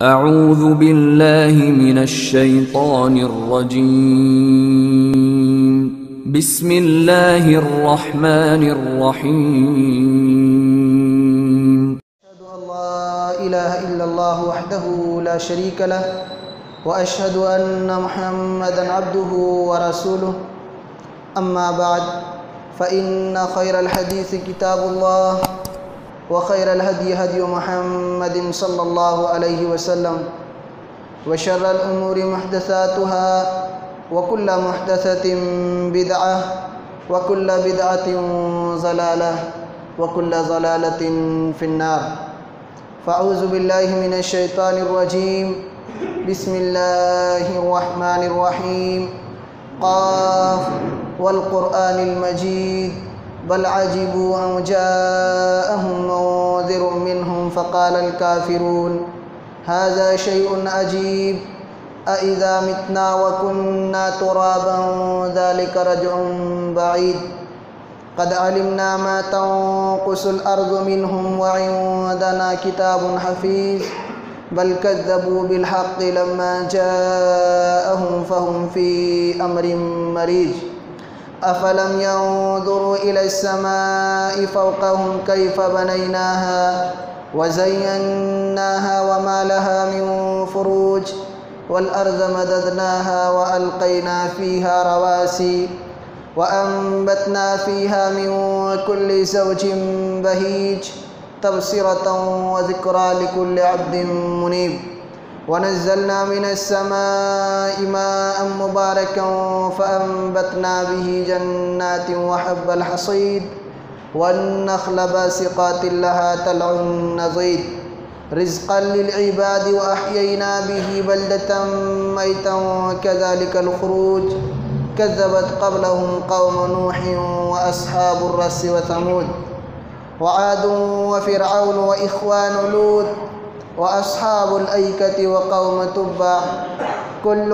اعوذ باللہ من الشیطان الرجیم بسم اللہ الرحمن الرحیم اشہد ان لا الہ الا اللہ وحدہ لا شریک لہ واشہد ان محمدا عبدہ ورسولہ اما بعد فإن خیر الحدیث کتاب اللہ وخير الهدي هدي محمد صلى الله عليه وسلم وشر الأمور محدثاتها وكل محدثة بدعة وكل بدعة ضلالة وكل ضلالة في النار فأعوذ بالله من الشيطان الرجيم بسم الله الرحمن الرحيم قاف والقرآن المجيد بل عجبوا أن جاءهم منذر منهم فقال الكافرون هذا شيء عجيب أإذا متنا وكنا ترابا ذلك رجع بعيد قد علمنا ما تنقص الأرض منهم وعندنا كتاب حفيظ بل كذبوا بالحق لما جاءهم فهم في أمر مريج أفلم ينظروا إلى السماء فوقهم كيف بنيناها وزيناها وما لها من فروج والأرض مددناها وألقينا فيها رواسي وأنبتنا فيها من كل زوج بهيج تبصرة وذكرى لكل عبد منيب ونزلنا من السماء ماء مباركا فأنبتنا به جنات وحب الحصيد والنخل باسقات لها طلع نضيد رزقا للعباد وأحيينا به بلدة ميتا كذلك الخروج كذبت قبلهم قوم نوح وأصحاب الرس وثمود وعاد وفرعون وإخوان لوط وأصحاب الأيكة وقوم تبع كل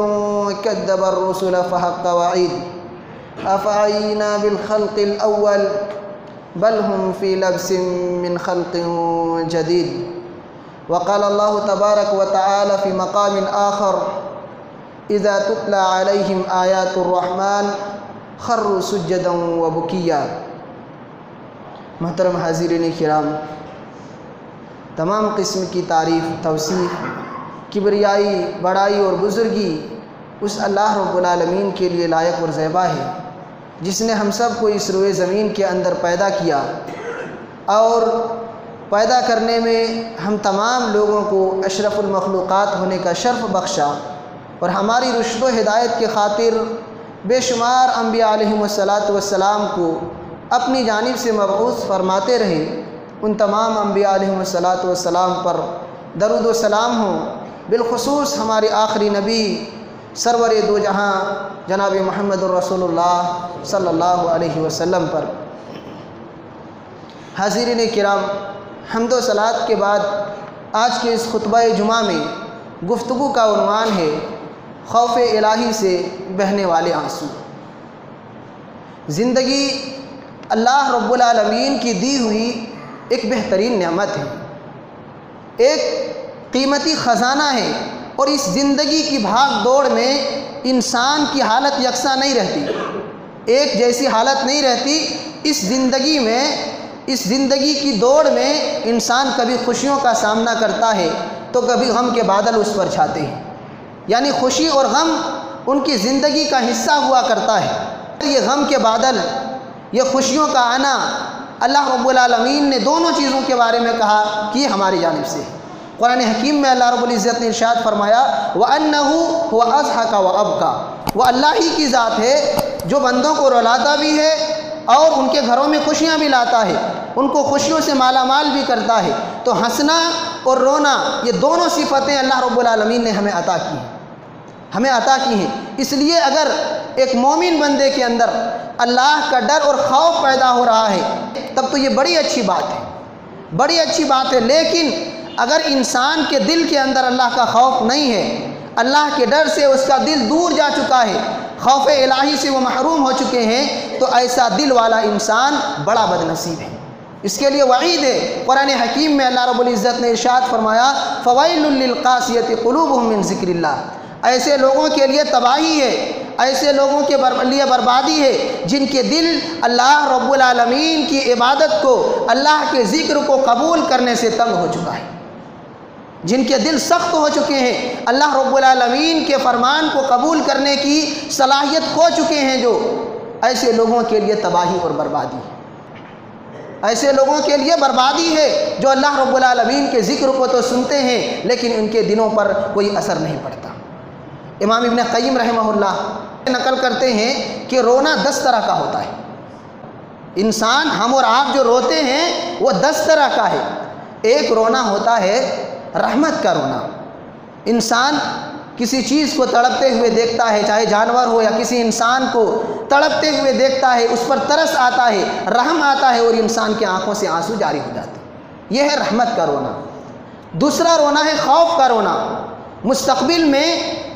كذب الرسل فحق وعيد أفعينا بالخلق الأول بل هم في لبس من خلق جديد وقال الله تبارك وتعالى في مقام آخر إذا تتلى عليهم آيات الرحمن خروا سجدا وبكيا محترم حاضرین کرام، تمام قسم کی تعریف، توصیف، کبریائی، بڑائی اور بزرگی اس اللہ رب العالمین کے لیے لائق اور زیبا ہے جس نے ہم سب کو اس روئے زمین کے اندر پیدا کیا اور پیدا کرنے میں ہم تمام لوگوں کو اشرف المخلوقات ہونے کا شرف بخشا اور ہماری رشد و ہدایت کی خاطر بے شمار انبیاء علیہم السلام کو اپنی جانب سے مبعوث فرماتے رہے۔ ان تمام انبیاء علیہم السلام پر درود و سلام ہوں، بالخصوص ہمارے آخری نبی سرور دو جہاں جناب محمد الرسول اللہ صلی اللہ علیہ وسلم پر۔ حاضرین کرام، حمد و صلوات کے بعد آج کے اس خطبہ جمعہ میں گفتگو کا عنوان ہے خوف الہی سے بہنے والے آنسو۔ زندگی اللہ رب العالمین کی دی ہوئی ایک بہترین نعمت ہے، ایک قیمتی خزانہ ہے، اور اس زندگی کی بھاگ دوڑ میں انسان کی حالت یکساں نہیں رہتی، ایک جیسی حالت نہیں رہتی۔ اس زندگی کی دوڑ میں انسان کبھی خوشیوں کا سامنا کرتا ہے تو کبھی غم کے بادل اس پر چھاتے ہیں، یعنی خوشی اور غم ان کی زندگی کا حصہ ہوا کرتا ہے۔ یہ غم کے بادل، یہ خوشیوں کا آنا، اللہ رب العالمین نے دونوں چیزوں کے بارے میں کہا کہ یہ ہماری جانب سے ہے۔ قرآن حکیم میں اللہ رب العزت نے ارشاد فرمایا وَأَنَّهُ هُوَ أَضْحَكَ وَأَبْكَى، وہ اللہ ہی کی ذات ہے جو بندوں کو رلاتا بھی ہے اور ان کے گھروں میں خوشیاں بھی لاتا ہے، ان کو خوشیوں سے مالا مال بھی کرتا ہے۔ تو ہنسنا اور رونا، یہ دونوں صفتیں اللہ رب العالمین نے ہمیں عطا کی ہیں۔ اس لیے اگر ایک مومن بندے کے اندر اللہ کا ڈر اور خوف پیدا ہو رہا ہے تب تو یہ بڑی اچھی بات ہے، لیکن اگر انسان کے دل کے اندر اللہ کا خوف نہیں ہے، اللہ کے ڈر سے اس کا دل دور جا چکا ہے، خوف الہی سے وہ محروم ہو چکے ہیں، تو ایسا دل والا انسان بڑا بد نصیب ہے۔ اس کے لیے وعید ہے۔ قرآن حکیم میں اللہ رب العزت نے ارشاد فرمایا فویل للقاسیۃ قلوبہم من ذکر اللہ، ایسے لوگوں کے لیے تباہی ہے، ایسے لوگوں کے لیے بربادی ہے جن کے دل اللہ رب العالمین کی عبادت کو، اللہ کے ذکر کو قبول کرنے سے تنگ ہو چکا ہے، جن کے دل سخت ہو چکے ہیں، اللہ رب العالمین کے فرمان کو قبول کرنے کی صلاحیت کھو چکے ہیں، جو ایسے لوگوں کے لیے تباہی اور بربادی ہے۔ ایسے لوگوں کے لیے بربادی ہے جو اللہ رب العالمین کے ذکر کو تو سنتے ہیں لیکن ان کے دلوں پر کوئی اثر نہیں پڑتا۔ امام ابن قیم رحمہ اللہ نقل کرتے ہیں کہ رونا 10 طرح کا ہوتا ہے۔ انسان، ہم اور آپ جو روتے ہیں وہ 10 طرح کا ہے۔ ایک رونا ہوتا ہے رحمت کا رونا، انسان کسی چیز کو تڑپتے ہوئے دیکھتا ہے، چاہے جانور ہو یا کسی انسان کو تڑپتے ہوئے دیکھتا ہے، اس پر ترس آتا ہے، رحم آتا ہے اور انسان کی آنکھوں سے آنسو جاری ہو جاتے ہیں، یہ ہے رحمت کا رونا۔ دوسرا رونا ہے خوف کا رونا، مستقبل میں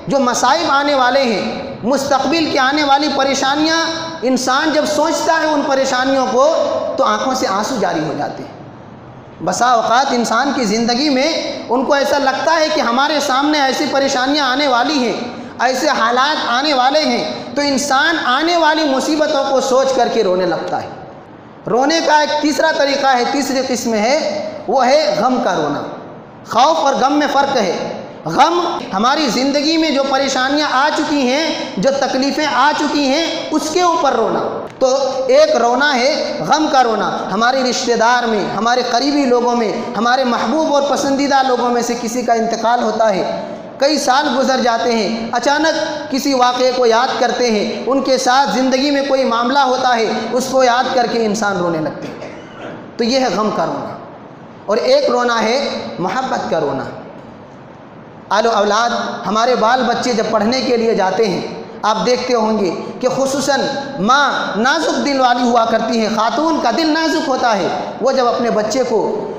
جو مصائب آنے والے ہیں، مستقبل کی آنے والی پریشانیاں، انسان جب سوچتا ہے ان پریشانیوں کو تو آنکھوں سے آنسو جاری ہو جاتے ہیں۔ بسا اوقات انسان کی زندگی میں ان کو ایسا لگتا ہے کہ ہمارے سامنے ایسی پریشانیاں آنے والی ہیں، ایسے حالات آنے والے ہیں، تو انسان آنے والی مصیبتوں کو سوچ کر کے رونے لگتا ہے۔ رونے کا ایک تیسرا طریقہ ہے، تیسری قسم ہے، وہ ہے غم کا رونا۔ خوف اور غم میں فرق ہے۔ غم ہماری زندگی میں جو پریشانیاں آ چکی ہیں، جو تکلیفیں آ چکی ہیں، اس کے اوپر رونا۔ تو ایک رونا ہے غم کا رونا، ہمارے رشتہ دار میں، ہمارے قریبی لوگوں میں، ہمارے محبوب اور پسندیدہ لوگوں میں سے کسی کا انتقال ہوتا ہے، کئی سال گزر جاتے ہیں، اچانک کسی واقعے کو یاد کرتے ہیں، ان کے ساتھ زندگی میں کوئی معاملہ ہوتا ہے، اس کو یاد کر کے انسان رونے لگتے ہیں، تو یہ ہے غم کا رونا۔ اور ایک رونا ہے محبت کا رونا۔ آل و اولاد، ہمارے بال بچے جب پڑھنے کے لیے جاتے ہیں، آپ دیکھتے ہوں گے کہ خصوصاً ماں نازک دل والی ہوا کرتی ہے، خاتون کا دل نازک ہوتا ہے، وہ جب اپنے بچے کو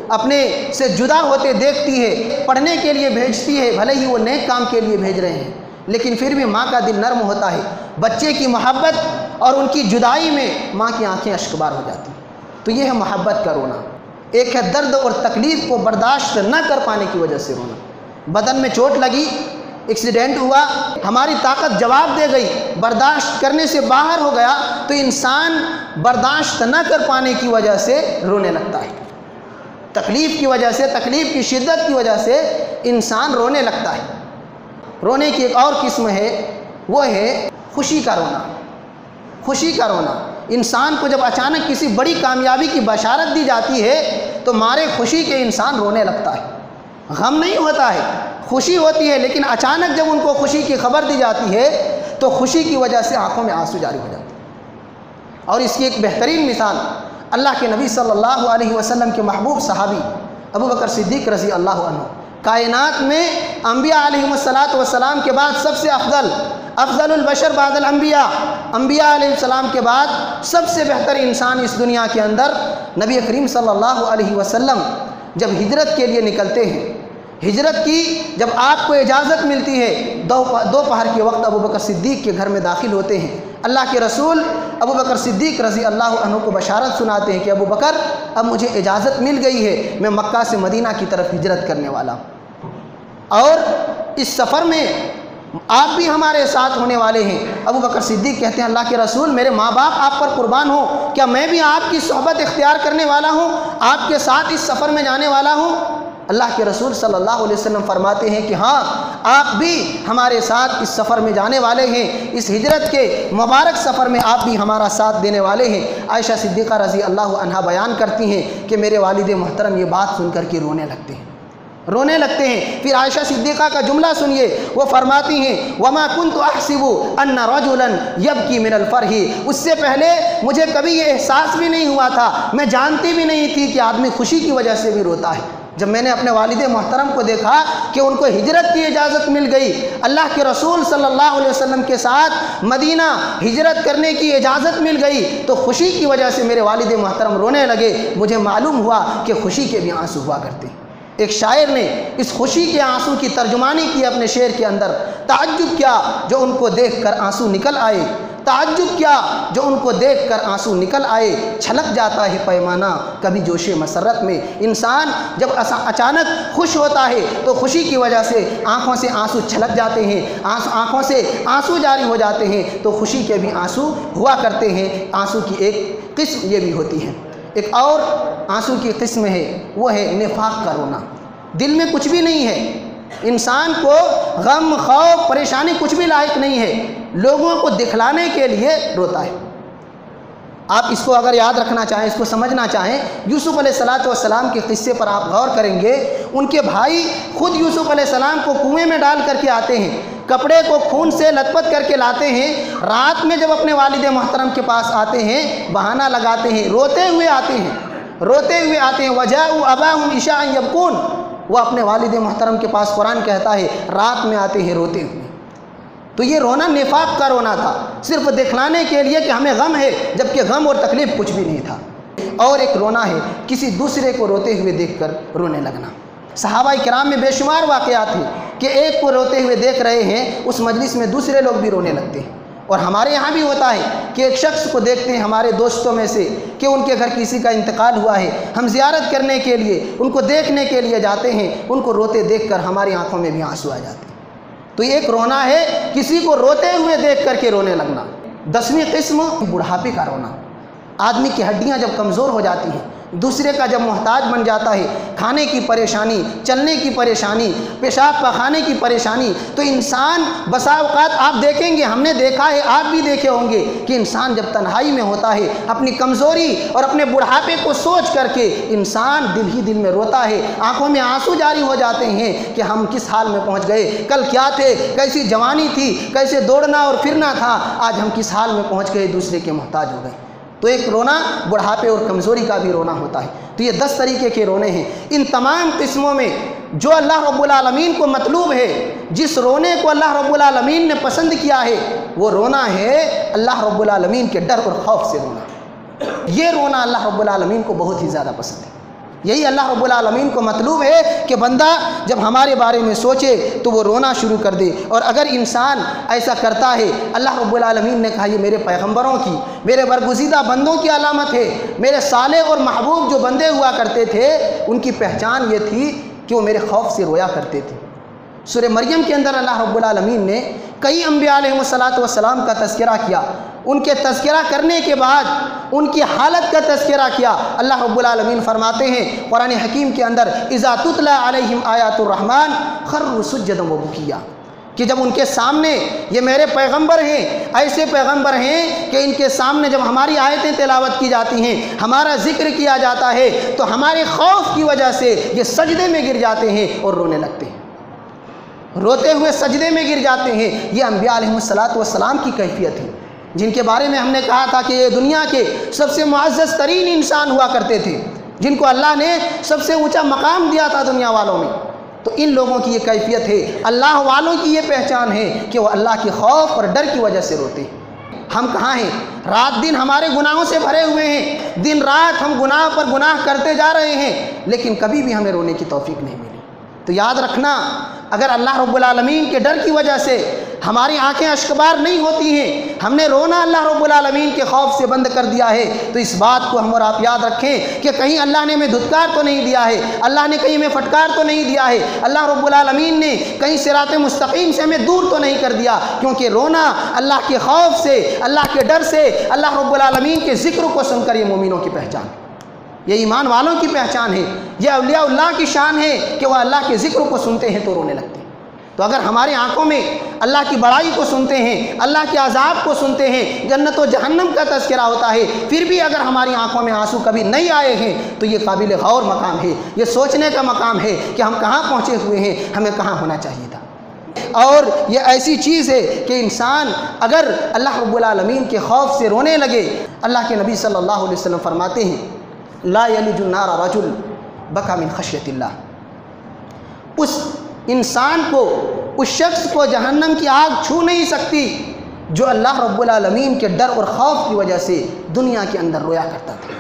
اپنے سے جدا ہوتے دیکھتی ہے، پڑھنے کے لیے بھیجتی ہے، بھلے ہی وہ نیک کام کے لیے بھیج رہے ہیں، لیکن پھر بھی ماں کا دل نرم ہوتا ہے، بچے کی محبت اور ان کی جدائی میں ماں کی آنکھیں اشکبار ہو جاتی ہیں، تو یہ ہے محبت کا رونا۔ ایک ہے درد اور تکلیف کو برداشت نہ کر پانے کی وجہ سے رونا، بدن میں چوٹ لگی، ایکسیڈنٹ ہوا، ہماری طاقت جواب دے گئی، برداشت کرنے سے باہر ہو گیا، تو انسان برداشت نہ کر پانے کی وجہ سے رونے لگتا ہے، تکلیف کی وجہ سے، تکلیف کی شدت کی وجہ سے انسان رونے لگتا ہے۔ رونے کی ایک اور قسم ہے، وہ ہے خوشی کا رونا۔ خوشی کا رونا، انسان کو جب اچانک کسی بڑی کامیابی کی بشارت دی جاتی ہے تو مارے خوشی کے انسان رونے لگتا ہے۔ غم نہیں ہوتا ہے، خوشی ہوتی ہے، لیکن اچانک جب ان کو خوشی کی خبر دی جاتی ہے تو خوشی کی وجہ سے آنکھوں میں آنسو جاری ہو جاتے ہیں۔ اور اس کی ایک بہترین مثال اللہ کے نبی صلی اللہ علیہ وسلم کے محبوب صحابی ابو بکر صدیق رضی اللہ عنہ، کائنات میں انبیاء علیہم السلام کے بعد سب سے افضل البشر بعد الانبیاء، انبیاء علیہ السلام کے بعد سب سے بہتر انسان اس دنیا کے اندر نبی کریم صلی اللہ علیہ وسلم جب ہجرت کے لیے نکلتے ہیں، ہجرت کی جب آپ کو اجازت ملتی ہے، دوپہر کے وقت ابو بکر صدیق کے گھر میں داخل ہوتے ہیں، اللہ کے رسول ابو بکر صدیق رضی اللہ عنہ کو بشارت سناتے ہیں کہ ابو بکر اب مجھے اجازت مل گئی ہے، میں مکہ سے مدینہ کی طرف ہجرت کرنے والا ہوں، اور اس سفر میں آپ بھی ہمارے ساتھ ہونے والے ہیں۔ ابو بکر صدیق کہتے ہیں اللہ کے رسول میرے ماں باپ آپ پر قربان ہوں، کیا میں بھی آپ کی صحبت اختیار کرنے والا ہوں، آپ کے ساتھ اس سفر میں جانے والا ہوں؟ اللہ کے رسول صلی اللہ علیہ وسلم فرماتے ہیں کہ ہاں آپ بھی ہمارے ساتھ اس سفر میں جانے والے ہیں، اس ہجرت کے مبارک سفر میں آپ بھی ہمارا ساتھ دینے والے ہیں۔ عائشہ صدیقہ رضی اللہ عنہا بیان کرتی ہیں کہ میرے والد محترم یہ بات سن کر کے رونے لگتے ہیں۔ پھر عائشہ صدیقہ کا جملہ سنیے، وہ فرماتی ہیں وَمَا كُنْتُ أَحْسِبُ أَنَّ رَجُلًا يَبْكِي مِنَ الْفَرْحِ، اس سے پہلے مجھے کبھی یہ احساس بھی نہیں ہوا تھا، میں جانتی بھی نہیں تھی کہ آدمی خوشی کی وجہ سے بھی روتا ہے۔ جب میں نے اپنے والد محترم کو دیکھا کہ ان کو ہجرت کی اجازت مل گئی، اللہ کے رسول صلی اللہ علیہ وسلم کے ساتھ مدینہ ہجرت کرنے کی اجازت مل گئی، تو خوشی کی وجہ سے میرے والد محترم رونے لگے، مجھے معلوم ہوا کہ خوشی کے بھی آنسو ہوا کرتے ہیں۔ ایک شاعر نے اس خوشی کے آنسو کی ترجمانی کی اپنے شعر کے اندر، تعجب کیا جو ان کو دیکھ کر آنسو نکل آئے، تعجب کیا جو ان کو دیکھ کر آنسو نکل آئے، چھلک جاتا ہے پیمانہ کبھی جوش مسرت میں۔ انسان جب اچانک خوش ہوتا ہے تو خوشی کی وجہ سے آنکھوں سے آنسو چھلک جاتے ہیں، آنکھوں سے آنسو جاری ہو جاتے ہیں، تو خوشی کے بھی آنسو ہوا کرتے ہیں۔ آنسو کی ایک قسم یہ بھی ہوتی ہے۔ ایک اور آنسو کی قسم ہے، وہ ہے نفاق کا رونا۔ دل میں کچھ بھی نہیں ہے، انسان کو غم، خوف، پریشانی کچھ بھی لاحق نہیں ہے، لوگوں کو دکھلانے کے لیے روتا ہے۔ آپ اس کو اگر یاد رکھنا چاہیں، اس کو سمجھنا چاہیں، یوسف علیہ السلام کے قصے پر آپ غور کریں گے۔ ان کے بھائی خود یوسف علیہ السلام کو کنویں میں ڈال کر کے آتے ہیں، کپڑے کو خون سے لت پت کر کے لاتے ہیں، رات میں جب اپنے والد محترم کے پاس آتے ہیں بہانہ لگاتے ہیں، روتے ہوئے آتے ہیں، وَجَاءُوا أَبَاهُمْ عِشَاءً يَبْكُونَ۔ وہ اپنے والد محترم کے پاس، قرآن کہتا ہے رات میں آتے ہیں روتے ہوئے۔ تو یہ رونا نفاق کا رونا تھا، صرف دکھلانے کے لیے کہ ہمیں غم ہے، جبکہ غم اور تکلیف کچھ بھی نہیں تھا۔ اور ایک رونا ہے کسی دوسرے کو روتے ہوئے دیکھ کر رونے لگنا۔ صحابہ کرام میں بے شمار واقعات ہیں کہ ایک کو روتے ہوئے دیکھ رہے ہیں، اس مجلس میں دوسرے لوگ بھی رونے لگتے ہیں۔ اور ہمارے یہاں بھی ہوتا ہے کہ ایک شخص کو دیکھتے ہیں ہمارے دوستوں میں سے کہ ان کے گھر کسی کا انتقال ہوا ہے، ہم زیارت کرنے کے لیے، ان کو دیکھنے کے لیے جاتے ہیں، ان کو روتے دیکھ کر ہماری آنکھوں میں بھی آنسو آ جاتے ہیں۔ تو یہ ایک رونا ہے کسی کو روتے ہوئے دیکھ کر کے رونے لگنا۔ 10ویں قسم بڑھاپے کا رونا۔ آدمی کی ہڈیاں جب کمزور ہو جاتی ہیں، دوسرے کا جب محتاج بن جاتا ہے، کھانے کی پریشانی، چلنے کی پریشانی، پیشاب پخانے کی پریشانی، تو انسان بسا اوقات آپ دیکھیں گے، ہم نے دیکھا ہے، آپ بھی دیکھے ہوں گے کہ انسان جب تنہائی میں ہوتا ہے، اپنی کمزوری اور اپنے بڑھاپے کو سوچ کر کے انسان دل ہی دل میں روتا ہے، آنکھوں میں آنسو جاری ہو جاتے ہیں کہ ہم کس حال میں پہنچ گئے، کل کیا تھے، کیسی جوانی تھی، کیسے دوڑنا اور پھرنا تھا، آج ہم کس حال میں پہنچ گئے، دوسرے کے محتاج ہو گئے۔ تو ایک رونا بڑھاپے اور کمزوری کا بھی رونا ہوتا ہے۔ تو یہ 10 طریقے کے رونے ہیں۔ ان تمام قسموں میں جو اللہ رب العالمین کو مطلوب ہے، جس رونے کو اللہ رب العالمین نے پسند کیا ہے، وہ رونا ہے اللہ رب العالمین کے ڈر اور خوف سے رونا۔ یہ رونا اللہ رب العالمین کو بہت ہی زیادہ پسند ہے۔ یہی اللہ رب العالمین کو مطلوب ہے کہ بندہ جب ہمارے بارے میں سوچے تو وہ رونا شروع کر دے۔ اور اگر انسان ایسا کرتا ہے، اللہ رب العالمین نے کہا یہ میرے پیغمبروں کی، میرے برگزیدہ بندوں کی علامت ہے، میرے صالح اور محبوب جو بندے ہوا کرتے تھے ان کی پہچان یہ تھی کہ وہ میرے خوف سے رویا کرتے تھے۔ سورہ مریم کے اندر اللہ رب العالمین نے کئی انبیاء علیہ السلام کا تذکرہ کیا، ان کے تذکرہ کرنے کے بعد ان کی حالت کا تذکرہ کیا۔ اللہ رب العالمین فرماتے ہیں قرآن حکیم کے اندر اذا تتلی علیہم آیات الرحمن خروا سجدا وبکیا، کہ جب ان کے سامنے، یہ میرے پیغمبر ہیں، ایسے پیغمبر ہیں کہ ان کے سامنے جب ہماری آیتیں تلاوت کی جاتی ہیں، ہمارا ذکر کیا جاتا ہے، تو ہمارے خوف کی وجہ سے یہ سجدے میں گر جاتے ہیں اور رونے لگتے ہیں، روتے ہوئے سجدے میں گر جاتے ہیں۔ یہ انبیاء علیہ السلام کی کیفیت ہے، جن کے بارے میں ہم نے کہا تھا کہ یہ دنیا کے سب سے معزز ترین انسان ہوا کرتے تھے، جن کو اللہ نے سب سے اونچا مقام دیا تھا دنیا والوں میں۔ تو ان لوگوں کی یہ کیفیت ہے، اللہ والوں کی یہ پہچان ہے کہ وہ اللہ کے خوف اور ڈر کی وجہ سے روتے ہیں۔ ہم کہاں ہیں؟ رات دن ہمارے گناہوں سے بھرے ہوئے ہیں، دن رات ہم گناہ پر گناہ کرتے جا رہے ہیں، لیکن کبھی بھی ہمیں رونے کی توفیق نہیں ملی۔ تو یاد رکھنا، اگر اللہ رب العالمین کے ڈر کی وجہ سے ہماری آنکھیں اشکبار نہیں ہوتی ہیں، ہم نے رونا اللہ رب العالمین کے خوف سے بند کر دیا ہے، تو اس بات کو ہم اور آپ یاد رکھیں کہ کہیں اللہ نے ہمیں دھتکار تو نہیں دیا ہے، اللہ نے کہیں ہمیں پھٹکار تو نہیں دیا ہے، اللہ رب العالمین نے کہیں صراط مستقیم سے ہمیں دور تو نہیں کر دیا، کیونکہ رونا اللہ کے خوف سے، اللہ کے ڈر سے، اللہ رب العالمین کے ذکر کو سن کر یہ مومنوں کی پہچان ہے، یہ ایمان والوں کی پہچان ہے، یہ اولیاء اللہ کی شان ہے کہ وہ اللہ کے ذکر کو سنتے ہیں تو رونے لگتے ہیں۔ تو اگر ہمارے آنکھوں میں اللہ کی بڑائی کو سنتے ہیں، اللہ کے عذاب کو سنتے ہیں، جنت و جہنم کا تذکرہ ہوتا ہے، پھر بھی اگر ہماری آنکھوں میں آنسو کبھی نہیں آئے ہیں، تو یہ قابل غور مقام ہے، یہ سوچنے کا مقام ہے کہ ہم کہاں پہنچے ہوئے ہیں، ہمیں کہاں ہونا چاہیے تھا۔ اور یہ ایسی چیز ہے کہ انسان اگر اللہ رب العالمین کے خوف سے رونے لگے، اللہ کے نبی صلی اللہ علیہ وسلم فرماتے ہیں لا یلج النار رجل بکا من خشیت اللہ، اس انسان کو، اس شخص کو جہنم کی آگ چھو نہیں سکتی جو اللہ رب العالمین کے ڈر اور خوف کی وجہ سے دنیا کے اندر رویا کرتا تھا۔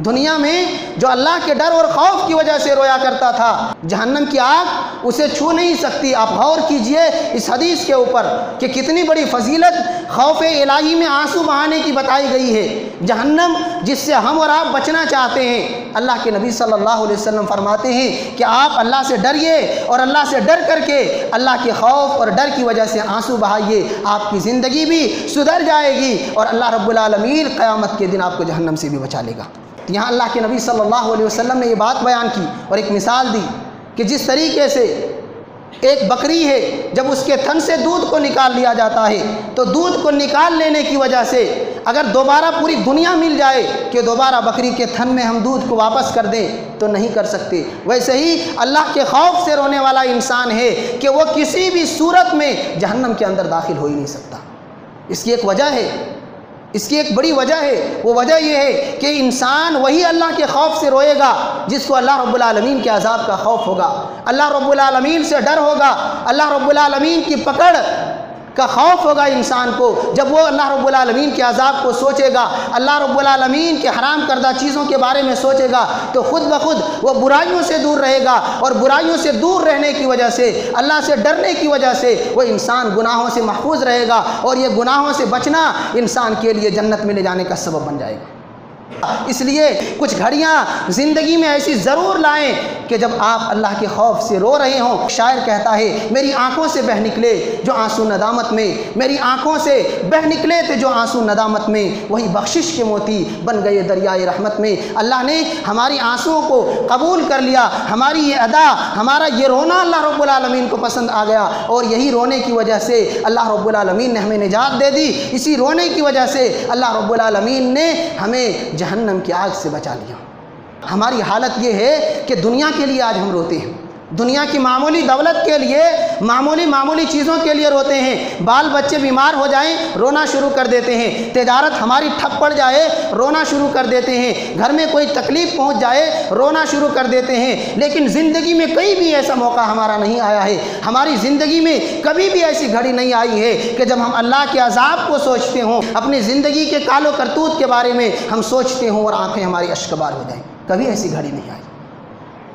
دنیا میں جو اللہ کے ڈر اور خوف کی وجہ سے رویا کرتا تھا، جہنم کی آگ اسے چھو نہیں سکتی۔ آپ غور کیجئے اس حدیث کے اوپر کہ کتنی بڑی فضیلت خوف الہی میں آنسو بہانے کی بتائی گئی ہے۔ جہنم جس سے ہم اور آپ بچنا چاہتے ہیں، اللہ کے نبی صلی اللہ علیہ وسلم فرماتے ہیں کہ آپ اللہ سے ڈریے اور اللہ سے ڈر کر کے اللہ کے خوف اور ڈر کی وجہ سے آنسو بہائیے، آپ کی زندگی بھی سدھر جائے گی اور اللہ رب العالمین قیامت کے دن آپ کو جہنم سے بھی بچا لے گا۔ یہاں اللہ کے نبی صلی اللہ علیہ وسلم نے یہ بات بیان کی اور ایک مثال دی کہ جس طریقے سے ایک بکری ہے، جب اس کے تھن سے دودھ کو نکال لیا جاتا ہے تو دودھ کو نکال لینے کی وجہ سے اگر دوبارہ پوری دنیا مل جائے کہ دوبارہ بکری کے تھن میں ہم دودھ کو واپس کر دیں تو نہیں کر سکتے، ویسے ہی اللہ کے خوف سے رونے والا انسان ہے کہ وہ کسی بھی صورت میں جہنم کے اندر داخل ہو ہی نہیں سکتا۔ اس کی ایک وجہ ہے، اس کی ایک بڑی وجہ ہے، وہ وجہ یہ ہے کہ انسان وہی اللہ کے خوف سے روئے گا جس کو اللہ رب العالمین کے عذاب کا خوف ہوگا، اللہ رب العالمین سے ڈر ہوگا، اللہ رب العالمین کی پکڑ کا خوف ہوگا انسان کو۔ جب وہ اللہ رب العالمین کے عذاب کو سوچے گا، اللہ رب العالمین کے حرام کردہ چیزوں کے بارے میں سوچے گا تو خود بخود وہ برائیوں سے دور رہے گا، اور برائیوں سے دور رہنے کی وجہ سے، اللہ سے ڈرنے کی وجہ سے وہ انسان گناہوں سے محفوظ رہے گا، اور یہ گناہوں سے بچنا انسان کے لیے جنت میں لے جانے کا سبب بن جائے گا۔ اس لیے کچھ گھڑیاں زندگی میں ایسی ضرور لائیں کہ جب آپ اللہ کے خوف سے رو رہے ہوں۔ شاعر کہتا ہے میری آنکھوں سے بہہ نکلے جو آنسو ندامت میں، میری آنکھوں سے بہہ نکلے تھے جو آنسو ندامت میں، وہی بخشش کے موتی بن گئے دریائے رحمت میں۔ اللہ نے ہماری آنسوؤں کو قبول کر لیا، ہماری یہ ادا، ہمارا یہ رونا اللہ رب العالمین کو پسند آ گیا، اور یہی رونے کی وجہ سے اللہ رب العالمین نے ہمیں نجات دے دی۔ اسی رونے کی وجہ سے اللہ رب العالمین نے ہمیں جہنم کی آگ سے بچا لیا۔ ہماری حالت یہ ہے کہ دنیا کے لیے آج ہم روتے ہیں، دنیا کی معمولی دولت کے لیے، معمولی چیزوں کے لیے روتے ہیں۔ بال بچے بیمار ہو جائیں رونا شروع کر دیتے ہیں، تجارت ہماری ٹھپ پڑ جائے رونا شروع کر دیتے ہیں، گھر میں کوئی تکلیف پہنچ جائے رونا شروع کر دیتے ہیں۔ لیکن زندگی میں کئی بھی ایسا موقع ہمارا نہیں آیا ہے، ہماری زندگی میں کبھی بھی ایسی گھڑی نہیں آئی ہے کہ جب ہم اللہ کے عذاب کو سوچتے ہوں، اپنی زندگی کے کال و کرتوت کے بارے میں ہم سوچتے ہوں اور آنکھیں ہماری اشکبار ہو جائیں۔ کبھی ایسی گھڑی نہیں آئی،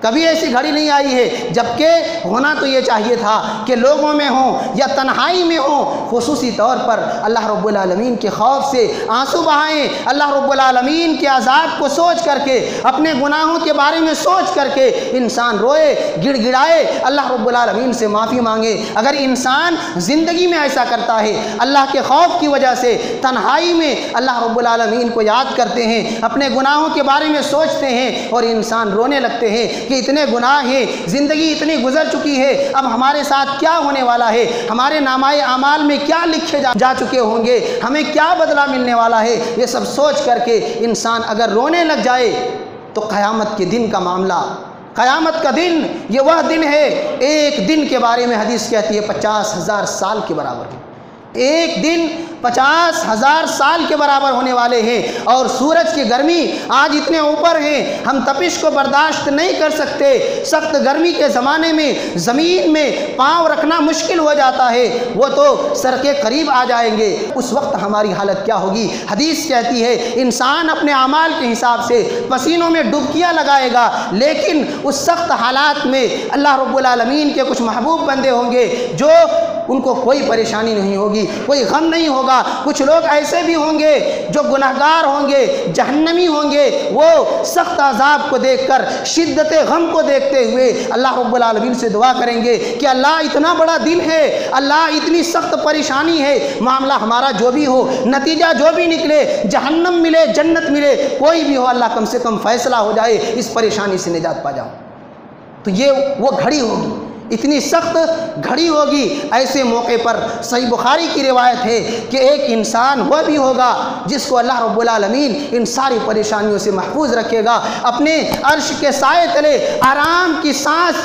کبھی ایسی گھڑی نہیں آئی ہے۔ جبکہ ہونا تو یہ چاہیے تھا کہ لوگوں میں ہوں یا تنہائی میں ہوں، خصوصی طور پر اللہ رب العالمین کے خوف سے آنسو بہائیں، اللہ رب العالمین کے عذاب کو سوچ کر کے، اپنے گناہوں کے بارے میں سوچ کر کے انسان روئے، گڑ گڑائے، اللہ رب العالمین سے معافی مانگے۔ اگر انسان زندگی میں ایسا کرتا ہے، اللہ کے خوف کی وجہ سے تنہائی میں اللہ رب العالمین کو یاد کرتے ہیں، اپنے گناہوں کے بارے میں سوچتے ہیں اور انسان رونے لگتے ہیں کہ اتنے گناہ ہیں، زندگی اتنی گزر چکی ہے، اب ہمارے ساتھ کیا ہونے والا ہے، ہمارے نامۂ اعمال میں کیا لکھے جا چکے ہوں گے، ہمیں کیا بدلہ ملنے والا ہے، یہ سب سوچ کر کے انسان اگر رونے لگ جائے تو قیامت کے دن کا معاملہ، قیامت کا دن یہ وہ دن ہے، ایک دن کے بارے میں حدیث کہتی ہے 50,000 سال کے برابر ہے۔ ایک دن 50,000 سال کے برابر ہونے والے ہیں، اور سورج کی گرمی آج اتنے اوپر ہیں، ہم تپش کو برداشت نہیں کر سکتے۔ سخت گرمی کے زمانے میں زمین میں پاؤں رکھنا مشکل ہو جاتا ہے، وہ تو سر کے قریب آ جائیں گے۔ اس وقت ہماری حالت کیا ہوگی؟ حدیث کہتی ہے انسان اپنے اعمال کے حساب سے پسینوں میں ڈبکیاں لگائے گا، لیکن اس سخت حالات میں اللہ رب العالمین کے کچھ محبوب بندے ہوں گے جو ان کو کوئی پریشانی نہیں ہوگی، کوئی غم نہیں ہوگا۔ کچھ لوگ ایسے بھی ہوں گے جو گناہگار ہوں گے، جہنمی ہوں گے، وہ سخت عذاب کو دیکھ کر، شدت غم کو دیکھتے ہوئے اللہ رب العالمین سے دعا کریں گے کہ اللہ اتنا بڑا دن ہے، اللہ اتنی سخت پریشانی ہے، معاملہ ہمارا جو بھی ہو، نتیجہ جو بھی نکلے، جہنم ملے جنت ملے، کوئی بھی ہو، اللہ کم سے کم فیصلہ ہو جائے، اس پریشانی سے نجات پا جاؤ۔ تو یہ وہ گھڑی ہوگی، اتنی سخت گھڑی ہوگی۔ ایسے موقع پر صحیح بخاری کی روایت ہے کہ ایک انسان وہ بھی ہوگا جس کو اللہ رب العالمین ان ساری پریشانیوں سے محفوظ رکھے گا، اپنے عرش کے سائے تلے آرام کی سانس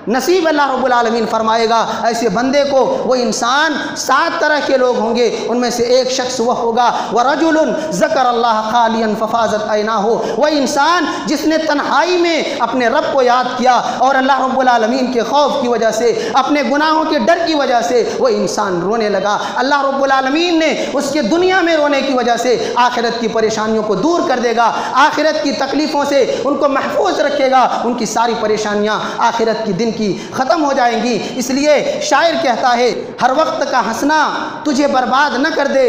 نصیب اللہ رب العالمین فرمائے گا ایسے بندے کو۔ وہ انسان 7 طرح کے لوگ ہوں گے، ان میں سے ایک شخص وہ ہوگا وَرَجُلٌ ذَكَرَ اللَّهَ خَالِيًا فَفَاضَتْ عَيْنَاهُ، وہ انسان جس نے تنہائی میں اپنے رب کو یاد کیا اور اللہ رب العالمین کے خوف کی وجہ سے، اپنے گناہوں کے ڈر کی وجہ سے وہ انسان رونے لگا۔ اللہ رب العالمین نے اس کے دنیا میں رونے کی وجہ سے آخرت کی پریشانیوں کو دور کر دے گا، آخرت کی تکلیفوں سے ان کو محفوظ رکھے گا، ان کی ساری پریشانیاں آخرت کی دن کی ختم ہو جائیں گی۔ اس لیے شاعر کہتا ہے ہر وقت کا ہنسنا تجھے برباد نہ کر دے،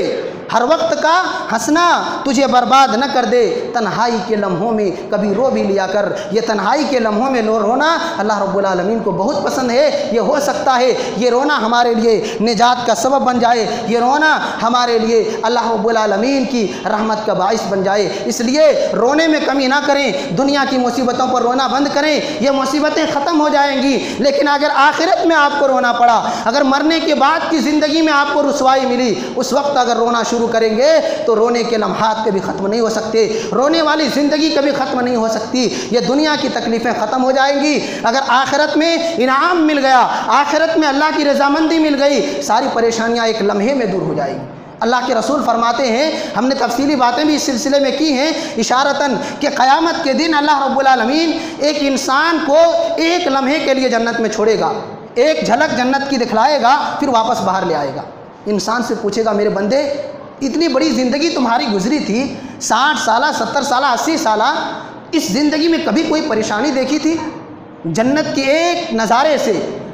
ہر وقت کا ہنسنا تجھے برباد نہ کر دے، تنہائی کے لمحوں میں کبھی رو بھی لیا کر۔ یہ تنہائی کے لمحوں میں رونا اللہ رب العالمین کو بہت پسند ہے۔ یہ ہو سکتا ہے یہ رونا ہمارے لیے نجات کا سبب بن جائے، یہ رونا ہمارے لیے اللہ رب العالمین کی رحمت کا باعث بن جائے۔ اس لیے رونے میں کمی نہ کریں، دنیا کی مصیبتوں پر رونا بند کریں، یہ مصیبتیں ختم ہو جائیں گی۔ لیکن اگر آخرت میں آپ کو رونا پڑا، اگر مرنے کے بعد کی زندگی میں آپ کو رسوائی ملی، اس وقت اگر رونا شروع کریں گے تو رونے کے لمحات کبھی ختم نہیں ہو سکتے، رونے والی زندگی کبھی ختم نہیں ہو سکتی، یہ دنیا کی تکلیفیں ختم ہو جائیں گی۔ اگر آخرت میں انعام مل گیا، آخرت میں اللہ کی رضامندی مل گئی، ساری پریشانیاں ایک لمحے میں دور ہو جائیں گی۔ اللہ کے رسول فرماتے ہیں، ہم نے تفصیلی باتیں بھی اس سلسلے میں کی ہیں اشارتاً، کہ قیامت کے دن اللہ رب العالمین ایک انسان کو ایک لمحے کے لیے جنت میں چھوڑے گا، ایک جھلک جنت کی دکھلائے گا، پھر واپس باہر لے آئے گا۔ انسان سے پوچھے گا میرے بندے اتنی بڑی زندگی تمہاری گزری تھی، 60 سالہ 70 سالہ 80 سالہ، اس زندگی میں کبھی کوئی پریشانی دیکھی تھی؟ جنت کے ایک نظارے سے،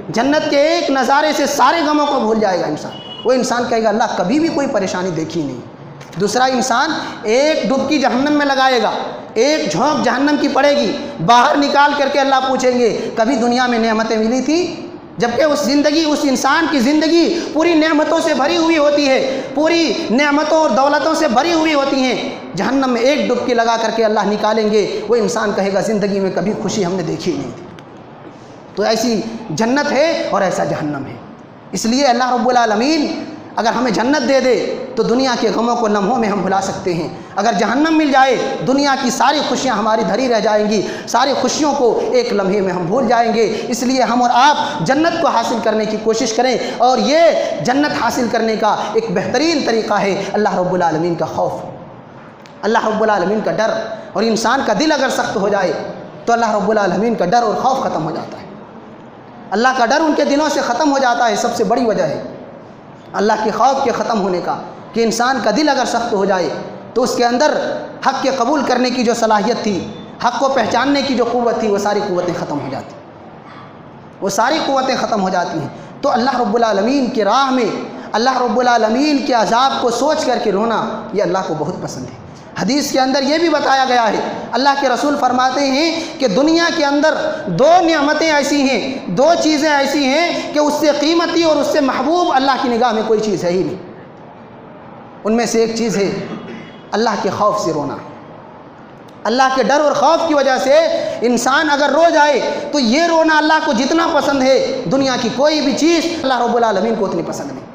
جنت کے ایک نظارے سے سارے غموں کو بھول جائے گا انسان۔ وہ انسان کہے گا اللہ کبھی بھی کوئی پریشانی دیکھی نہیں۔ دوسرا انسان ایک ڈبکی جہنم میں لگائے گا، ایک جھونک جہنم کی پڑے گی، باہر نکال کر کے اللہ پوچھیں گے کبھی دنیا میں نعمتیں ملی تھی؟ جبکہ اس انسان کی زندگی پوری نعمتوں سے بھری ہوئی ہوتی ہے، پوری نعمتوں اور دولتوں سے بھری ہوئی ہوتی ہیں، جہنم میں ایک ڈبکی لگا کر کے اللہ نکالیں گے، وہ انسان کہے گا زندگی میں کبھی خوشی ہم نے دیکھی نہیں تھی۔ تو ایسی جنت ہے اور ایسا جہنم ہے۔ اس لیے اللہ رب العالمین اگر ہمیں جنت دے دے تو دنیا کے غموں کو لمحوں میں ہم بھلا سکتے ہیں، اگر جہنم مل جائے دنیا کی ساری خوشیاں ہماری دھری رہ جائیں گی، ساری خوشیوں کو ایک لمحے میں ہم بھول جائیں گے۔ اس لیے ہم اور آپ جنت کو حاصل کرنے کی کوشش کریں، اور یہ جنت حاصل کرنے کا ایک بہترین طریقہ ہے اللہ رب العالمین کا خوف، اللہ رب العالمین کا ڈر۔ اور انسان کا دل اگر سخت ہو جائے تو اللہ رب العالمین کا ڈر اور خوف ختم ہو جاتا ہے، اللہ کا ڈر ان کے دلوں سے ختم ہو جاتا ہے۔ سب سے بڑی وجہ ہے اللہ کے خوف کے ختم ہونے کا کہ انسان کا دل اگر سخت ہو جائے تو اس کے اندر حق کے قبول کرنے کی جو صلاحیت تھی، حق کو پہچاننے کی جو قوت تھی، وہ ساری قوتیں ختم ہو جاتی ہیں، وہ ساری قوتیں ختم ہو جاتی ہیں۔ تو اللہ رب العالمین کی راہ میں اللہ رب العالمین کے عذاب کو سوچ کر کے رونا یہ اللہ کو بہت پسند ہے۔ حدیث کے اندر یہ بھی بتایا گیا ہے، اللہ کے رسول فرماتے ہیں کہ دنیا کے اندر 2 نعمتیں ایسی ہیں، 2 چیزیں ایسی ہیں کہ اس سے قیمتی اور اس سے محبوب اللہ کی نگاہ میں کوئی چیز ہے ہی نہیں۔ ان میں سے ایک چیز ہے اللہ کے خوف سے رونا۔ اللہ کے ڈر اور خوف کی وجہ سے انسان اگر رو جائے تو یہ رونا اللہ کو جتنا پسند ہے دنیا کی کوئی بھی چیز اللہ رب العالمین کو اتنی پسند نہیں۔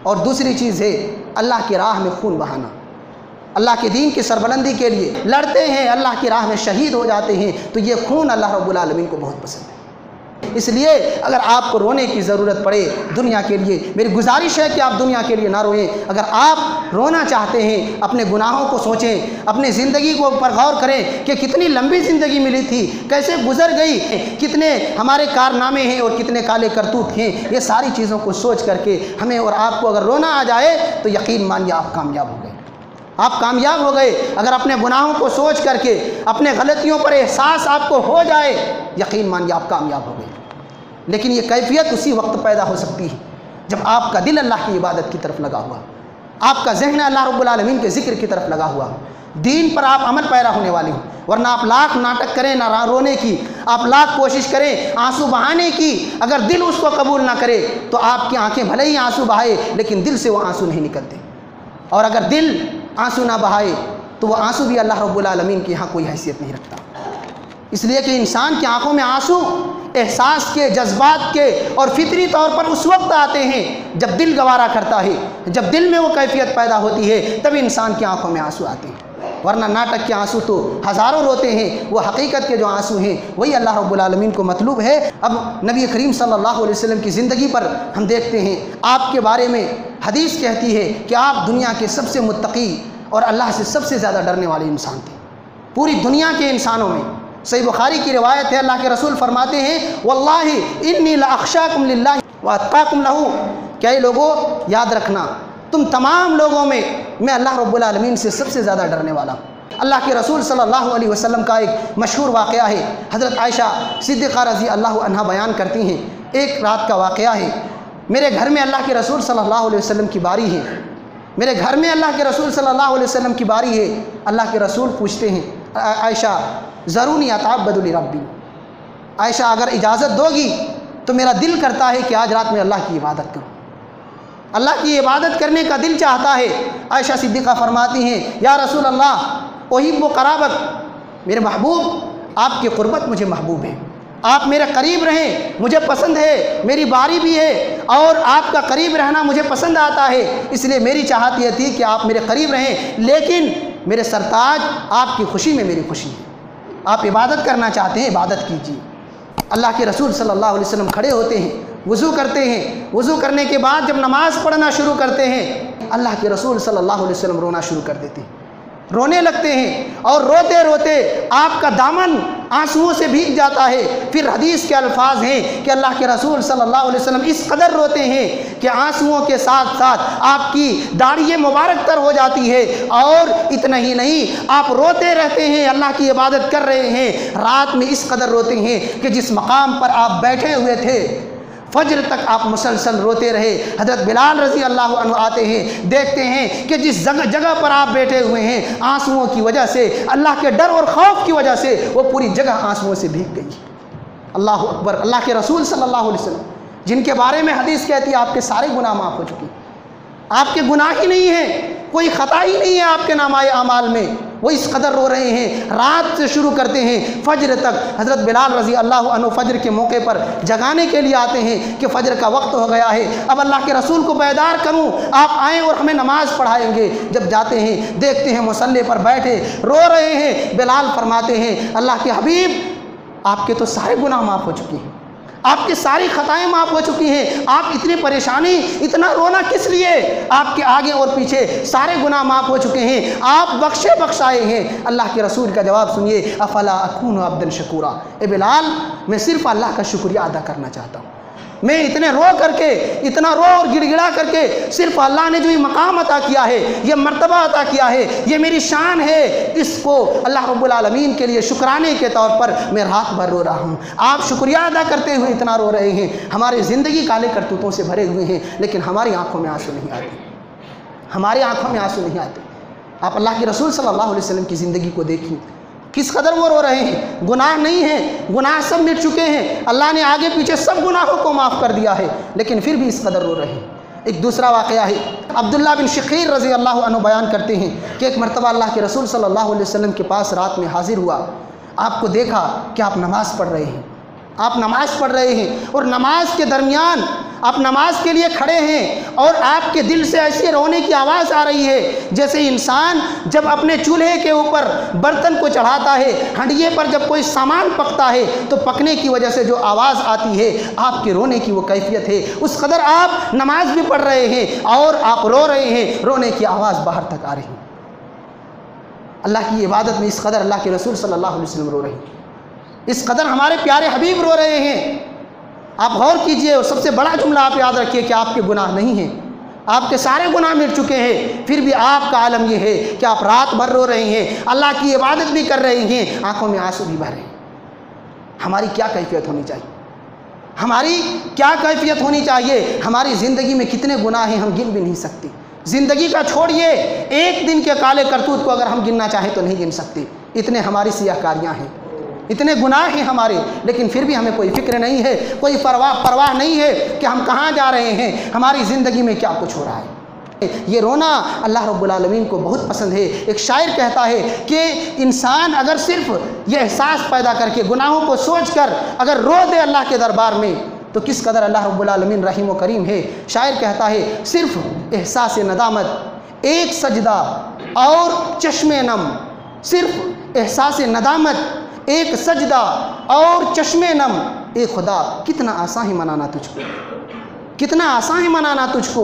اور دوسری چیز ہے اللہ کی راہ میں خون بہانا، اللہ کے دین کی سربلندی کے لیے لڑتے ہیں، اللہ کی راہ میں شہید ہو جاتے ہیں، تو یہ خون اللہ رب العالمین کو بہت پسند ہے۔ اس لیے اگر آپ کو رونے کی ضرورت پڑے دنیا کے لیے، میری گزارش ہے کہ آپ دنیا کے لیے نہ روئیں۔ اگر آپ رونا چاہتے ہیں اپنے گناہوں کو سوچیں، اپنی زندگی کو پر غور کریں کہ کتنی لمبی زندگی ملی تھی، کیسے گزر گئی، کتنے ہمارے کارنامے ہیں اور کتنے کالے کرتوت ہیں، یہ ساری چیزوں کو سوچ کر کے ہمیں اور آپ کو اگر رونا آ جائے تو یقین مانیے آپ کامیاب ہو گئے، آپ کامیاب ہو گئے۔ اگر اپنے گناہوں کو سوچ کر کے اپنے غلطیوں پر احساس آپ کو ہو جائے، یقین مانیے آپ کامیاب ہو گئے۔ لیکن یہ کیفیت اسی وقت پیدا ہو سکتی ہے جب آپ کا دل اللہ کی عبادت کی طرف لگا ہوا، آپ کا ذہن اللہ رب العالمین کے ذکر کی طرف لگا ہوا، دین پر آپ عمل پیرا ہونے والے ہوں۔ ورنہ آپ لاکھ ناٹک کریں نہ رونے کی، آپ لاکھ کوشش کریں آنسو بہانے کی، اگر دل اس کو قبول نہ کرے تو آپ کی آنکھیں بھلے ہی آنسو بہائے لیکن دل سے وہ آنسو نہیں نکلتے، اور اگر دل آنسو نہ بہائے تو وہ آنسو بھی اللہ رب العالمین کے یہاں کوئی حیثیت نہیں رکھتا۔ اس لیے کہ انسان کی آنکھوں میں آنسو احساس کے، جذبات کے اور فطری طور پر اس وقت آتے ہیں جب دل گوارا کرتا ہے، جب دل میں وہ کیفیت پیدا ہوتی ہے تب انسان کی آنکھوں میں آنسو آتے ہیں۔ ورنہ ناٹک کے آنسو تو ہزاروں روتے ہیں، وہ حقیقت کے جو آنسو ہیں وہی اللہ رب العالمین کو مطلوب ہے۔ اب نبی کریم صلی اللہ علیہ وسلم کی زندگی پر ہم دیکھتے ہیں، آپ کے بارے میں حدیث کہتی ہے کہ آپ دنیا کے سب سے متقی اور اللہ سے سب سے زیادہ ڈرنے والے انسان تھے پوری دنیا کے انسانوں میں۔ صحیح بخاری کی روایت ہے، اللہ کے رسول فرماتے ہیں واللہ انی لاخشاکم للہ واتقاکم لہ، کہ اے لوگوں یاد رکھنا تم تمام لوگوں میں میں اللہ رب العالمین سے سب سے زیادہ ڈرنے والا ہوں۔ اللہ کے رسول صلی اللہ علیہ وسلم کا ایک مشہور واقعہ ہے، حضرت عائشہ صدیقہ رضی اللہ عنہا بیان کرتی ہیں، ایک رات کا واقعہ ہے، میرے گھر میں اللہ کے رسول صلی اللہ علیہ وسلم کی باری ہے، میرے گھر میں اللہ کے رسول صلی اللہ علیہ وسلم کی باری ہے۔ اللہ کے رسول پوچھتے ہیں عائشہ ذرونی اتعبد لربی، عائشہ اگر اجازت دو گی تو میرا دل کرتا ہے کہ آج رات میں اللہ کی عبادت کروں، اللہ کی عبادت کرنے کا دل چاہتا ہے۔ عائشہ صدیقہ فرماتی ہیں یا رسول اللہ احب قرابت، میرے محبوب آپ کی قربت مجھے محبوب ہے، آپ میرے قریب رہیں مجھے پسند ہے، میری باری بھی ہے اور آپ کا قریب رہنا مجھے پسند آتا ہے، اس لیے میری چاہت یہ تھی کہ آپ میرے قریب رہیں، لیکن میرے سرتاج آپ کی خوشی میں میری خوشی ہے، آپ عبادت کرنا چاہتے ہیں عبادت کیجیے۔ اللہ کے رسول صلی اللہ علیہ وسلم کھڑے ہوتے ہیں، وضو کرتے ہیں، وضو کرنے کے بعد جب نماز پڑھنا شروع کرتے ہیں اللہ کے رسول صلی اللہ علیہ وسلم رونا شروع کر دیتے ہیں، رونے لگتے ہیں اور روتے روتے آپ کا دامن آنسوؤں سے بھیگ جاتا ہے۔ پھر حدیث کے الفاظ ہیں کہ اللہ کے رسول صلی اللہ علیہ وسلم اس قدر روتے ہیں کہ آنسوؤں کے ساتھ ساتھ آپ کی داڑھی مبارک تر ہو جاتی ہے، اور اتنا ہی نہیں آپ روتے رہتے ہیں، اللہ کی عبادت کر رہے ہیں، رات میں اس قدر روتے ہیں کہ جس مقام پر آپ بیٹھے ہوئے تھے فجر تک آپ مسلسل روتے رہے۔ حضرت بلال رضی اللہ عنہ آتے ہیں، دیکھتے ہیں کہ جس جگہ پر آپ بیٹھے ہوئے ہیں آنسوؤں کی وجہ سے، اللہ کے ڈر اور خوف کی وجہ سے وہ پوری جگہ آنسوؤں سے بھیگ گئی۔ اللہ اکبر۔ اللہ کے رسول صلی اللہ علیہ وسلم جن کے بارے میں حدیث کہتی ہے آپ کے سارے گناہ معاف ہو چکے ہیں، آپ کے گناہ ہی نہیں ہیں، کوئی خطا ہی نہیں ہے آپ کے نامۂ اعمال میں، وہ اس قدر رو رہے ہیں، رات سے شروع کرتے ہیں فجر تک۔ حضرت بلال رضی اللہ عنہ فجر کے موقع پر جگانے کے لیے آتے ہیں کہ فجر کا وقت ہو گیا ہے، اب اللہ کے رسول کو بیدار کروں، آپ آئیں اور ہمیں نماز پڑھائیں گے۔ جب جاتے ہیں دیکھتے ہیں مصلی پر بیٹھے رو رہے ہیں۔ بلال فرماتے ہیں اللہ کے حبیب آپ کے تو سارے گناہ معاف ہو چکے ہیں، آپ کی ساری خطائیں معاف ہو چکی ہیں، آپ اتنی پریشانی اتنا رونا کس لیے؟ آپ کے آگے اور پیچھے سارے گناہ معاف ہو چکے ہیں، آپ بخشے بخشائے ہیں۔ اللہ کے رسول کا جواب سنیے، افلا اکون عبدا شکورا، اے بلال میں صرف اللہ کا شکریہ ادا کرنا چاہتا ہوں، میں اتنے رو کر کے، اتنا رو اور گڑ گڑا کر کے، صرف اللہ نے جو یہ مقام عطا کیا ہے، یہ مرتبہ عطا کیا ہے، یہ میری شان ہے، اس کو اللہ رب العالمین کے لیے شکرانے کے طور پر میں رات بھر رو رہا ہوں۔ آپ شکریہ ادا کرتے ہوئے اتنا رو رہے ہیں، ہماری زندگی کالے کرتوتوں سے بھرے ہوئے ہیں، لیکن ہماری آنکھوں میں آنسو نہیں آتے، ہماری آنکھوں میں آنسو نہیں آتے۔ آپ اللہ کے رسول صلی اللہ علیہ وسلم کی زندگی کو دیکھیں، کس قدر وہ رو رہے ہیں، گناہ نہیں ہیں، گناہ سب مٹ چکے ہیں، اللہ نے آگے پیچھے سب گناہوں کو معاف کر دیا ہے، لیکن پھر بھی اس قدر رو رہے ہیں۔ ایک دوسرا واقعہ ہے، عبداللہ بن شخیر رضی اللہ عنہ بیان کرتے ہیں کہ ایک مرتبہ اللہ کے رسول صلی اللہ علیہ وسلم کے پاس رات میں حاضر ہوا، آپ کو دیکھا کہ آپ نماز پڑھ رہے ہیں، آپ نماز پڑھ رہے ہیں اور نماز کے درمیان آپ نماز کے لیے کھڑے ہیں اور آپ کے دل سے ایسی رونے کی آواز آ رہی ہے جیسے انسان جب اپنے چولہے کے اوپر برتن کو چڑھاتا ہے، ہنڈیے پر جب کوئی سامان پکتا ہے تو پکنے کی وجہ سے جو آواز آتی ہے آپ کے رونے کی وہ کیفیت ہے، اس قدر آپ نماز بھی پڑھ رہے ہیں اور آپ رو رہے ہیں، رونے کی آواز باہر تک آ رہی ہے۔ اللہ کی عبادت میں اس قدر اللہ کے رسول صلی اللہ علیہ وسلم رو رہے ہیں، اس قدر ہمارے پیارے حبیب رو رہے ہیں۔ آپ غور کیجئے اور سب سے بڑا جملہ آپ یاد رکھیے کہ آپ کے گناہ نہیں ہیں، آپ کے سارے گناہ مٹ چکے ہیں، پھر بھی آپ کا عالم یہ ہے کہ آپ رات بھر رو رہے ہیں، اللہ کی عبادت بھی کر رہے ہیں، آنکھوں میں آنسو بھی بہہ رہے ہیں۔ ہماری کیا کیفیت ہونی چاہیے؟ ہماری کیا کیفیت ہونی چاہیے؟ ہماری زندگی میں کتنے گناہ ہیں ہم گن بھی نہیں سکتے، زندگی کا چھوڑیے ایک دن کے کالے کرتوت کو اگر ہم گننا چاہیں تو نہیں گن سکتے، اتنے ہماری سیاہ کاریاں ہیں، اتنے گناہ ہیں ہمارے، لیکن پھر بھی ہمیں کوئی فکر نہیں ہے، کوئی پرواہ نہیں ہے کہ ہم کہاں جا رہے ہیں، ہماری زندگی میں کیا کچھ ہو رہا ہے۔ یہ رونا اللہ رب العالمین کو بہت پسند ہے۔ ایک شاعر کہتا ہے کہ انسان اگر صرف یہ احساس پیدا کر کے گناہوں کو سوچ کر اگر رو دے اللہ کے دربار میں تو کس قدر اللہ رب العالمین رحیم و کریم ہے۔ شاعر کہتا ہے صرف احساس ندامت، ایک سجدہ اور چشم نم صرف احساس ندامت، ایک سجدہ اور چشم نم، اے خدا کتنا آسان ہے منانا تجھ کو، کتنا آسان ہے منانا تجھ کو۔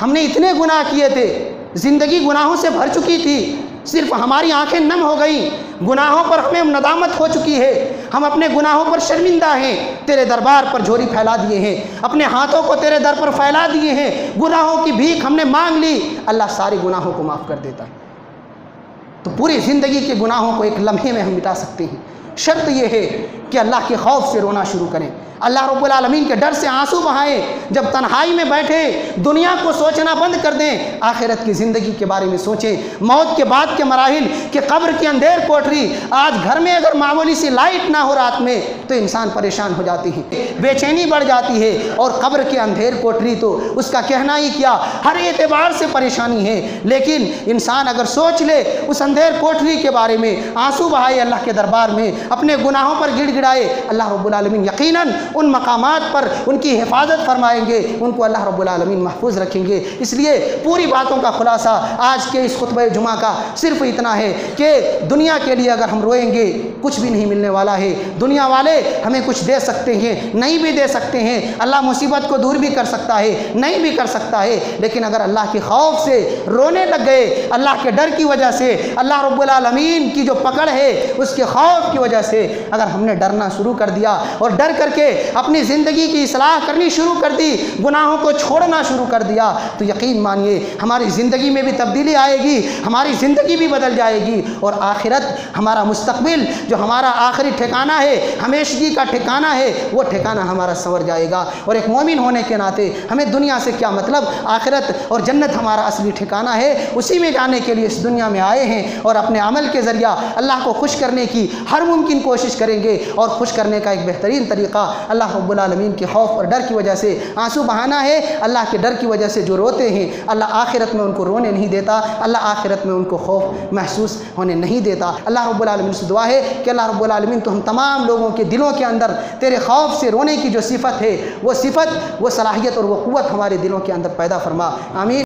ہم نے اتنے گناہ کیے تھے، زندگی گناہوں سے بھر چکی تھی، صرف ہماری آنکھیں نم ہو گئیں، گناہوں پر ہمیں ندامت ہو چکی ہے، ہم اپنے گناہوں پر شرمندہ ہیں، تیرے دربار پر جھولی پھیلا دیے ہیں، اپنے ہاتھوں کو تیرے در پر پھیلا دیے ہیں، گناہوں کی بھیک ہم نے مانگ لی، اللہ سارے گناہوں کو معاف کر دیتا ہے۔ تو پوری زندگی کے گناہوں کو ایک لمحے میں ہم مٹا سکتے ہیں۔ شرط یہ ہے کہ اللہ کے خوف سے رونا شروع کریں، اللہ رب العالمین کے ڈر سے آنسو بہائیں، جب تنہائی میں بیٹھے دنیا کو سوچنا بند کر دیں، آخرت کی زندگی کے بارے میں سوچیں، موت کے بعد کے مراحل، کہ قبر کی اندھیر کوٹری، آج گھر میں اگر معمولی سی لائٹ نہ ہو رات میں تو انسان پریشان ہو جاتی ہے، بے چینی بڑھ جاتی ہے، اور قبر کی اندھیر کوٹری تو اس کا کہنا ہی کیا، ہر اعتبار سے پریشانی ہے۔ لیکن انسان اگر سوچ لے اس اندھیر کوٹری کے بارے میں، آنسو بہائے اللہ کے دربار میں، اپنے گناہوں پر گڑ گڑائے، اللہ رب العالمین یقیناً ان مقامات پر ان کی حفاظت فرمائیں گے، ان کو اللہ رب العالمین محفوظ رکھیں گے۔ اس لیے پوری باتوں کا خلاصہ آج کے اس خطبہ جمعہ کا صرف اتنا ہے کہ دنیا کے لیے اگر ہم روئیں گے کچھ بھی نہیں ملنے والا ہے، دنیا والے ہمیں کچھ دے سکتے ہیں، نہیں بھی دے سکتے ہیں، اللہ مصیبت کو دور بھی کر سکتا ہے، نہیں بھی کر سکتا ہے، لیکن اگر اللہ کے خوف سے رونے لگ گئے، اللہ کے ڈر کی وجہ سے، اللہ رب العالمین کی جو پکڑ ہے اس کے خوف کی وجہ سے اگر ہم نے ڈرنا شروع کر دیا اور ڈر کر کے اپنی زندگی کی اصلاح کرنی شروع کر دی، گناہوں کو چھوڑنا شروع کر دیا، تو یقین مانیے ہماری زندگی میں بھی تبدیلی آئے گی، ہماری زندگی بھی بدل جائے گی، اور آخرت ہمارا مستقبل جو ہمارا آخری ٹھکانہ ہے، ہمیشگی کا ٹھکانہ ہے، وہ ٹھکانہ ہمارا سنور جائے گا۔ اور ایک مومن ہونے کے ناطے ہمیں دنیا سے کیا مطلب، آخرت اور جنت ہمارا اصلی ٹھکانہ ہے، اسی میں جانے کے لیے اس دنیا میں آئے ہیں، اور اپنے عمل کے ذریعہ اللہ کو خوش کرنے کی ہر ممکن کوشش کریں گے، اور خوش کرنے کا ایک بہترین طریقہ اللہ رب العالمین کے خوف اور ڈر کی وجہ سے آنسو بہانا ہے۔ اللہ کے ڈر کی وجہ سے جو روتے ہیں اللہ آخرت میں ان کو رونے نہیں دیتا، اللہ آخرت میں ان کو خوف محسوس ہونے نہیں دیتا۔ اللہ رب العالمین سے دعا ہے کہ اللہ رب العالمین تو ہم تمام لوگوں کے دلوں کے اندر تیرے خوف سے رونے کی جو صفت ہے، وہ صفت، وہ صلاحیت اور وہ قوت ہمارے دلوں کے اندر پیدا فرما، آمین۔